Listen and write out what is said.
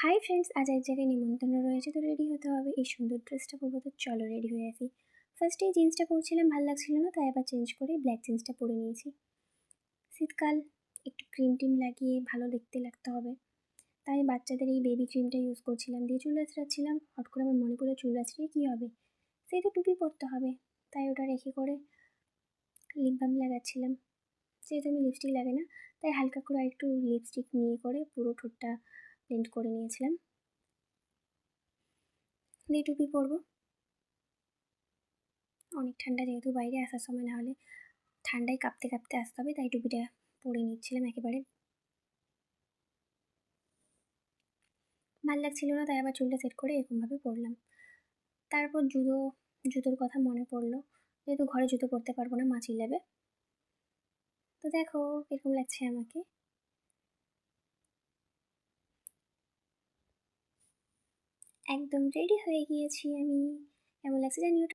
Hi friends, আজ এক জায়গায় নিমন্ত্রণ রয়েছে, তো রেডি হতে হবে। এই সুন্দর ড্রেসটা পরবো, তো চলো রেডি হয়ে আসি। ফার্স্টে এই জিন্সটা পরছিলাম, ভালো লাগছিল না, তাই আবার চেঞ্জ করে ব্ল্যাক জিন্সটা পরে নিয়েছি। শীতকাল, একটু ক্রিম টিম লাগিয়ে ভালো দেখতে লাগতে হবে, তাই বাচ্চাদের এই বেবি ক্রিমটা ইউজ করছিলাম, দিয়ে চুল আঁচড়াচ্ছিলাম। হট করে আমার মনে পড়লো চুল আঁচড়িয়ে কী হবে, সেই তো টুপি পরতে হবে, তাই ওটা রেখে করে লিপ বাম লাগাচ্ছিলাম। যেহেতু আমি লিপস্টিক লাগে না, তাই হালকা করে আরেকটু লিপস্টিক নিয়ে করে পুরো ঠোঁটটা পেন্ট করে নিয়েছিলাম, দিয়ে টুপি পরবো। অনেক ঠান্ডা, যেহেতু বাইরে আসার সময় না হলে ঠান্ডায় কাঁপতে কাঁপতে আসতে হবে, তাই টুপিটা পরে নিচ্ছিলাম একেবারে। ভাল লাগছিল না, তাই আবার চুলটা সেট করে এরকমভাবে পরলাম। তারপর জুতোর কথা মনে পড়লো, যেহেতু ঘরে জুতো পরতে পারবো না, মা চিল্লাবে। তো দেখো এরকম লাগছে আমাকে। একদম রেডি হয়ে গিয়েছি আমি। কেমন লাগছে জানি।